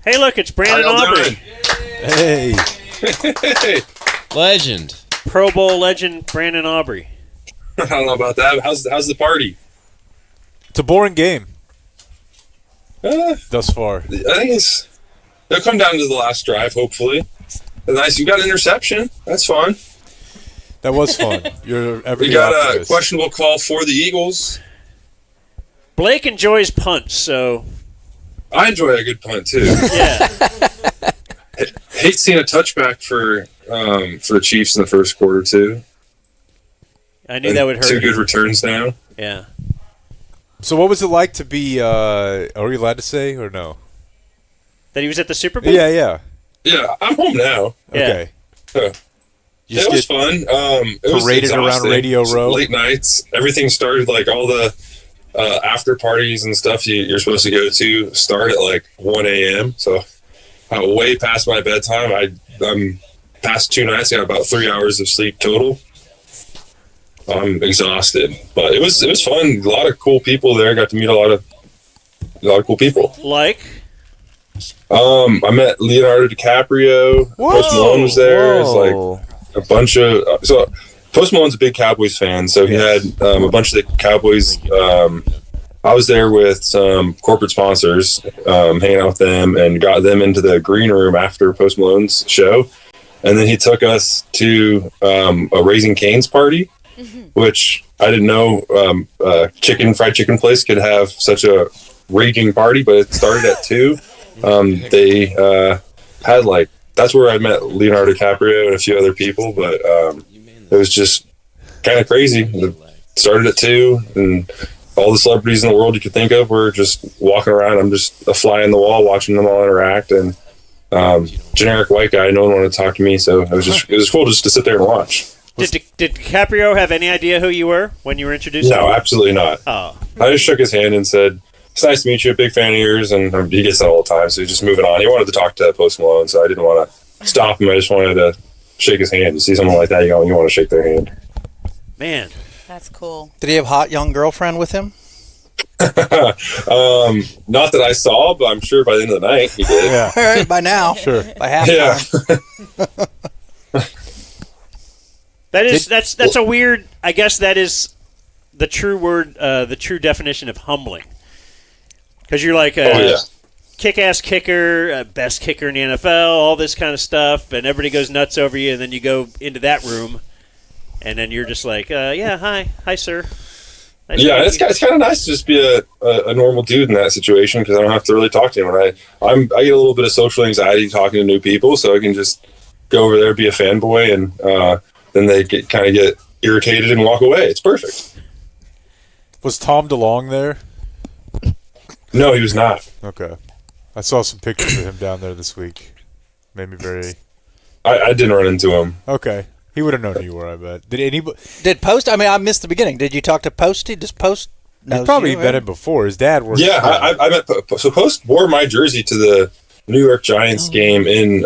Hey, look, it's Brandon Aubrey. Hey. Hey. Legend. Pro Bowl legend Brandon Aubrey. I don't know about that. How's the party? It's a boring game thus far. I think they'll come down to the last drive, hopefully. Nice. You got an interception. That's fun. That was fun. You're We got a questionable call for the Eagles. Blake enjoys punts, so... I enjoy a good punt, too. Yeah. Hate seeing a touchback for the Chiefs in the first quarter, too. I knew that would hurt. 2 good returns now. Yeah. So what was it like to be, are we allowed to say or no? That he was at the Super Bowl? Yeah. Yeah, I'm home now. Okay. It was fun. It was paraded around exhausting. Radio Row. Late nights. Everything started, like, all the after parties and stuff you're supposed to go to start at, like, 1 a.m. So I'm way past my bedtime. I'm past 2 nights. I got about 3 hours of sleep total. I'm exhausted. But it was fun. A lot of cool people there. Got to meet a lot of cool people. Like? I met Leonardo DiCaprio. Whoa, Post Malone was there. It's Whoa. like a bunch of so Post Malone's a big Cowboys fan, so he had a bunch of the Cowboys. I was there with some corporate sponsors, hanging out with them, and got them into the green room after Post Malone's show, and then he took us to a Raising Cane's party, which I didn't know fried chicken place could have such a raging party, but it started at 2. They had that's where I met Leonardo DiCaprio and a few other people, but it was just kind of crazy. It started at 2, and all the celebrities in the world you could think of were just walking around. I'm just a fly in the wall watching them all interact, and generic white guy, no one wanted to talk to me, so it was cool just to sit there and watch. Did DiCaprio have any idea who you were when you were introduced? No, absolutely not. Oh. I just shook his hand and said, "It's nice to meet you, a big fan of yours," and he gets that all the time, so he's just moving on. He wanted to talk to Post Malone, so I didn't want to stop him. I just wanted to shake his hand. You see someone like that, you want to shake their hand. Man. That's cool. Did he have a hot young girlfriend with him? Not that I saw, but I'm sure by the end of the night he did. Yeah. All right, by now. Sure. By halftime. That's a weird. I guess that is the true word, the true definition of humbling. Because you're like a kick-ass kicker, best kicker in the NFL, all this kind of stuff, and everybody goes nuts over you, and then you go into that room, and then you're just like, hi, sir. Nice it's kind of nice to just be a normal dude in that situation because I don't have to really talk to anyone. I get a little bit of social anxiety talking to new people, so I can just go over there, be a fanboy, and then they kind of get irritated and walk away. It's perfect. Was Tom DeLonge there? No, he was not. Okay. I saw some pictures of him down there this week. Made me very... I didn't run into him. Okay. He would have known who you were, I bet. Did anybody... Did Post? I mean, I missed the beginning. Did you talk to Posty? Does Post know? He's probably met him before. His dad worked... Yeah, I met... So Post wore my jersey to the New York Giants game in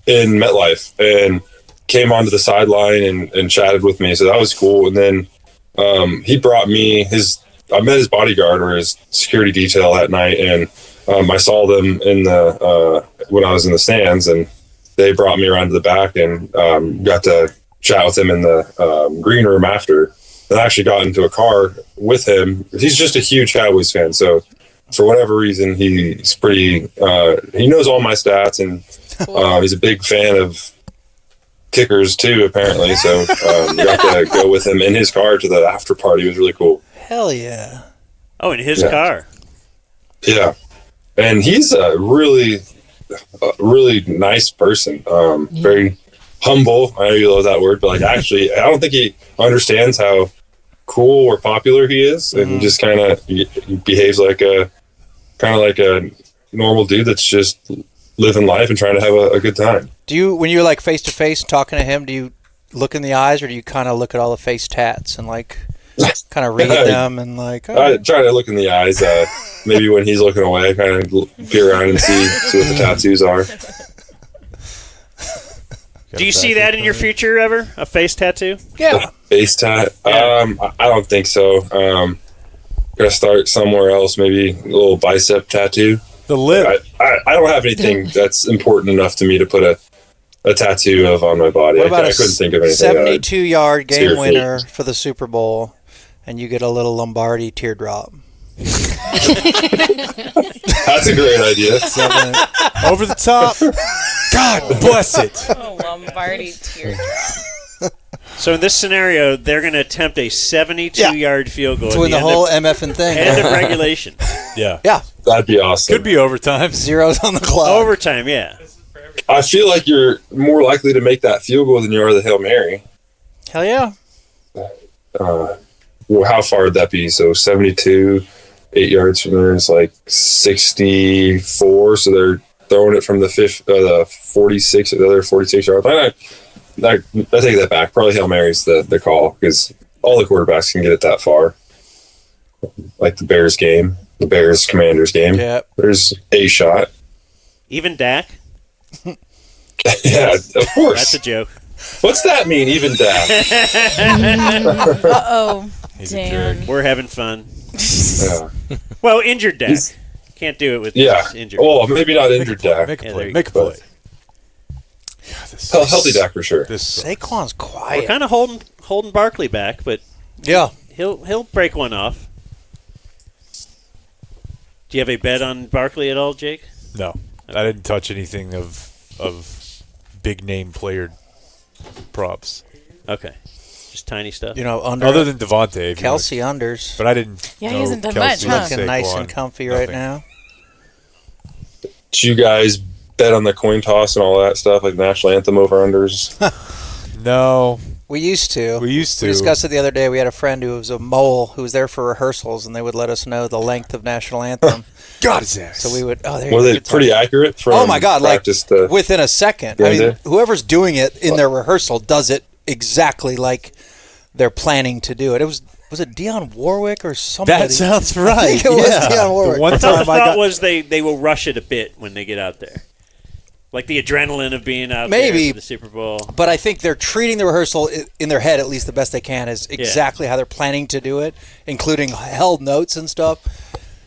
MetLife and came onto the sideline and chatted with me, so that was cool. And then he brought me I met his bodyguard or his security detail that night, and I saw them in the when I was in the stands, and they brought me around to the back and got to chat with him in the green room after. And I actually got into a car with him. He's just a huge Cowboys fan, so for whatever reason, he's pretty. He knows all my stats, and he's a big fan of kickers too, apparently. So got to go with him in his car to the after party. It was really cool. Hell yeah. Oh, in his car. Yeah. And he's a really nice person. Very humble. I know you love that word, but actually, I don't think he understands how cool or popular he is, and just kind of he behaves like a normal dude that's just living life and trying to have a good time. Do you, when you're like face to face talking to him, do you look in the eyes, or do you kind of look at all the face tats and kind of read them and I try to look in the eyes. Maybe when he's looking away, kind of peer around and see what the tattoos are. Do you see that in your future ever? A face tattoo? Yeah. Face tat? I don't think so. Gonna start somewhere else. Maybe a little bicep tattoo. The lip. I don't have anything that's important enough to me to put a tattoo of on my body. What about I a couldn't think of anything. 72-yard game Seriously. winner for the Super Bowl, and you get a little Lombardi teardrop? That's a great idea. Over the top. God bless it. Oh, Lombardi teardrop. So in this scenario, they're going to attempt a 72-yard field goal To win the whole MFing thing. end of regulation. Yeah. Yeah. That'd be awesome. Could be overtime. Zeros on the clock. Overtime, yeah. I feel like you're more likely to make that field goal than you are the Hail Mary. Hell yeah. Well, how far would that be? So 72, 8 yards from there is like 64. So they're throwing it from the 46, the other 46 yards. I take that back. Probably Hail Mary's the call because all the quarterbacks can get it that far. Like the Bears game, the Bears Commanders game. Yeah. There's a shot. Even Dak? Yeah, of course. That's a joke. What's that mean, even Dak? Uh-oh. He's a Dan. jerk. We're having fun. Yeah. Well, injured Dak. He's- Can't do it with Yeah. injured. Oh, maybe not injured Dak. Make a Yeah, play. there Make a you go. play. God, this Healthy Dak for sure. This sucks. Saquon's We're quiet. kind of holding Barkley back, but Yeah. he'll break one off. Do you have a bet on Barkley at all, Jake? No, I didn't touch anything of big name player props Okay. Just tiny stuff. You know, under other than Devontae. if you Kelsey unders. but I didn't. Yeah, he know hasn't done Kelsey much, huh? and Looking nice Saquon, and comfy right nothing. now. Did you guys bet on the coin toss and all that stuff, like national anthem over unders? No, We used to. we used to. We discussed it the other day. We had a friend who was a mole who was there for rehearsals, and they would let us know the length of national anthem. God his ass. So we would. Oh, there Were you they go. pretty accurate from Oh my God! Like practice to within a second. Yeah, I mean, they- whoever's doing it in their rehearsal does it exactly like they're planning to do it. It was it Dionne Warwick or somebody? That sounds right. I think it was Dionne Warwick. The one I thought the time I thought got was they will rush it a bit when they get out there. Like the adrenaline of being out Maybe. there for the Super Bowl. But I think they're treating the rehearsal in their head, at least the best they can, is exactly how they're planning to do it, including held notes and stuff.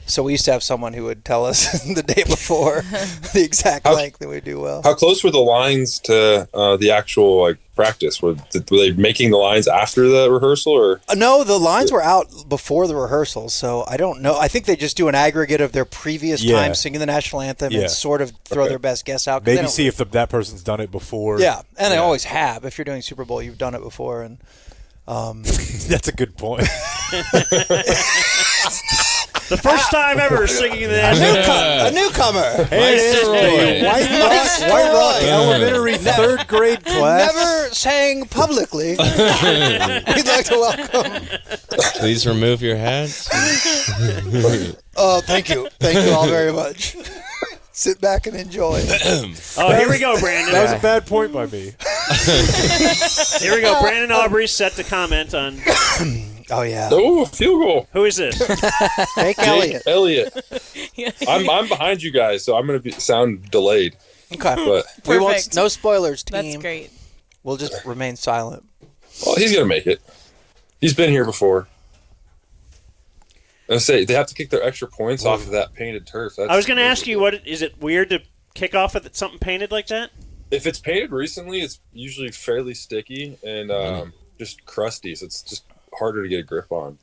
So we used to have someone who would tell us the day before the exact length that we do well. How close were the lines to the actual like practice? Were they making the lines after the rehearsal, or No, the lines were out before the rehearsal, so I don't know. I think they just do an aggregate of their previous Yeah. time singing the national anthem Yeah. and sort of throw Okay. their best guess out. 'cause they maybe don't- see if that person's done it before. Yeah, and they Yeah. always have. If you're doing Super Bowl, you've done it before, and That's a good point. The first time ever singing the a newcomer. Hey, White Rock Elementary third grade class. Never sang publicly. We'd like to welcome. Please remove your hats. Oh, thank you all very much. Sit back and enjoy. Oh, here we go, Brandon. That was a bad point by me. Here we go. Brandon Aubrey set the comment on Oh yeah, oh, field goal? who is this? Fake Jake Elliott. Elliott. I'm behind you guys, so I'm going to sound delayed. Okay, But we won't. Perfect. No spoilers, team. That's great. We'll just remain silent. well, he's going to make it. He's been here before. I say they have to kick their extra points off of that painted turf. I was going to ask you, is it weird to kick off with something painted like that? If it's painted recently, it's usually fairly sticky and just crusty, so it's just harder to get a grip on.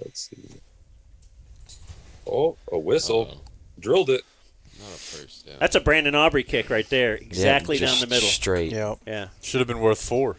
Let's see. Oh, a whistle. Uh-oh. Drilled it. Not a first down. That's a Brandon Aubrey kick right there, exactly down the middle. Straight. Yeah. Yeah. Should have been worth 4.